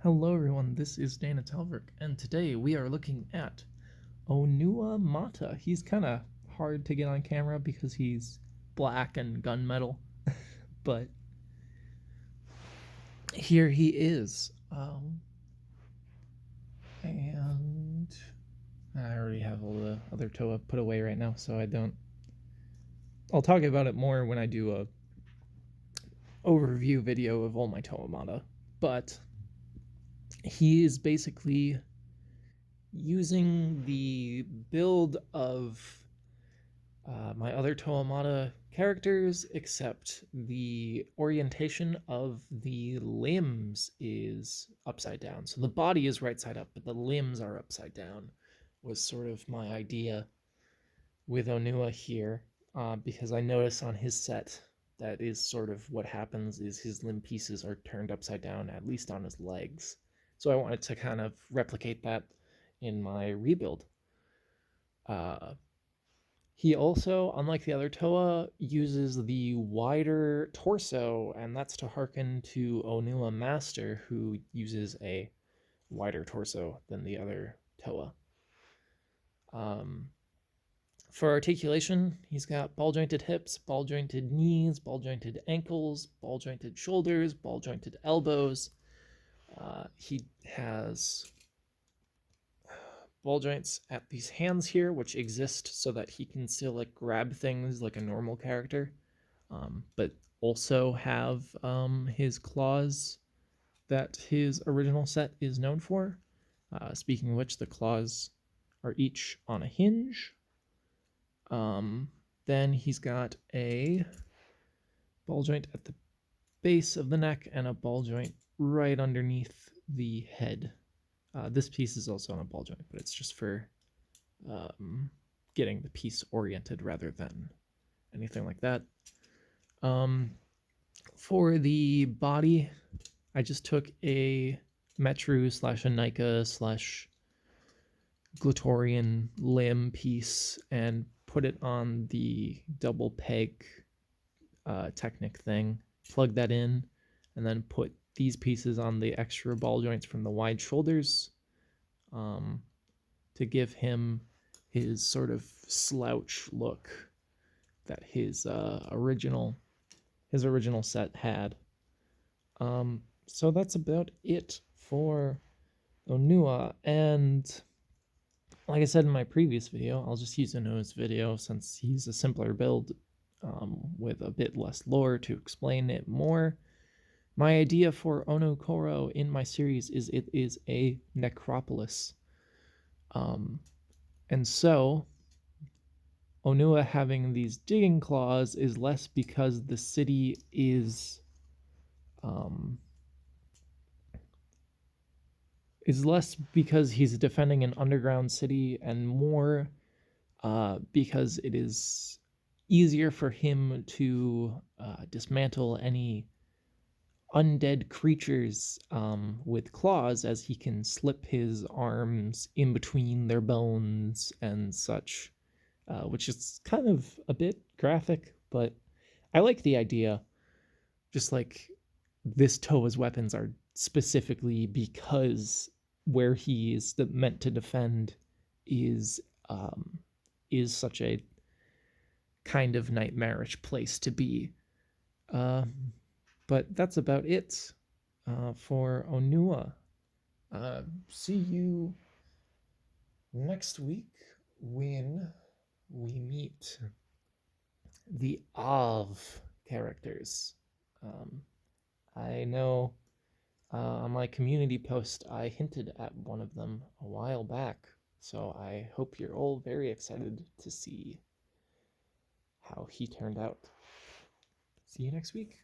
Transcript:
Hello everyone, this is Dana Telverick, and today we are looking at Onua Mata. He's kind of hard to get on camera because he's black and gunmetal, but here he is. And I already have all the other Toa put away right now, so I'll talk about it more when I do a overview video of all my Toa Mata, but he is basically using the build of my other Toa Mata characters, except the orientation of the limbs is upside down. So the body is right side up, but the limbs are upside down, was sort of my idea with Onua here, because I notice on his set that is sort of what happens is his limb pieces are turned upside down, at least on his legs. So I wanted to kind of replicate that in my rebuild. He also, unlike the other Toa, uses the wider torso, and that's to hearken to Onua Master, who uses a wider torso than the other Toa. For articulation, he's got ball-jointed hips, ball-jointed knees, ball-jointed ankles, ball-jointed shoulders, ball-jointed elbows. He has ball joints at these hands here, which exist so that he can still like grab things like a normal character, but also have his claws that his original set is known for. Speaking of which, the claws are each on a hinge. Then he's got a ball joint at the base of the neck and a ball joint right underneath the head. This piece is also on a ball joint, but it's just for getting the piece oriented rather than anything like that. For the body, I just took a Metru / a Nika / Glutorian limb piece and put it on the double peg Technic thing, plug that in, and then put these pieces on the extra ball joints from the wide shoulders to give him his sort of slouch look that his original set had. So that's about it for Onua, and like I said in my previous video, I'll just use Onua's video since he's a simpler build with a bit less lore to explain it more. My idea for Onokoro in my series is it is a necropolis. And so Onua having these digging claws is less because the city is less because he's defending an underground city and more because it is easier for him to dismantle any undead creatures with claws, as he can slip his arms in between their bones and such, which is kind of a bit graphic, but I like the idea. Just like this Toa's weapons are specifically because where he is meant to defend is such a kind of nightmarish place to be. But that's about it for Onua. See you next week when we meet the Av characters. I know on my community post I hinted at one of them a while back, so I hope you're all very excited to see how he turned out. See you next week.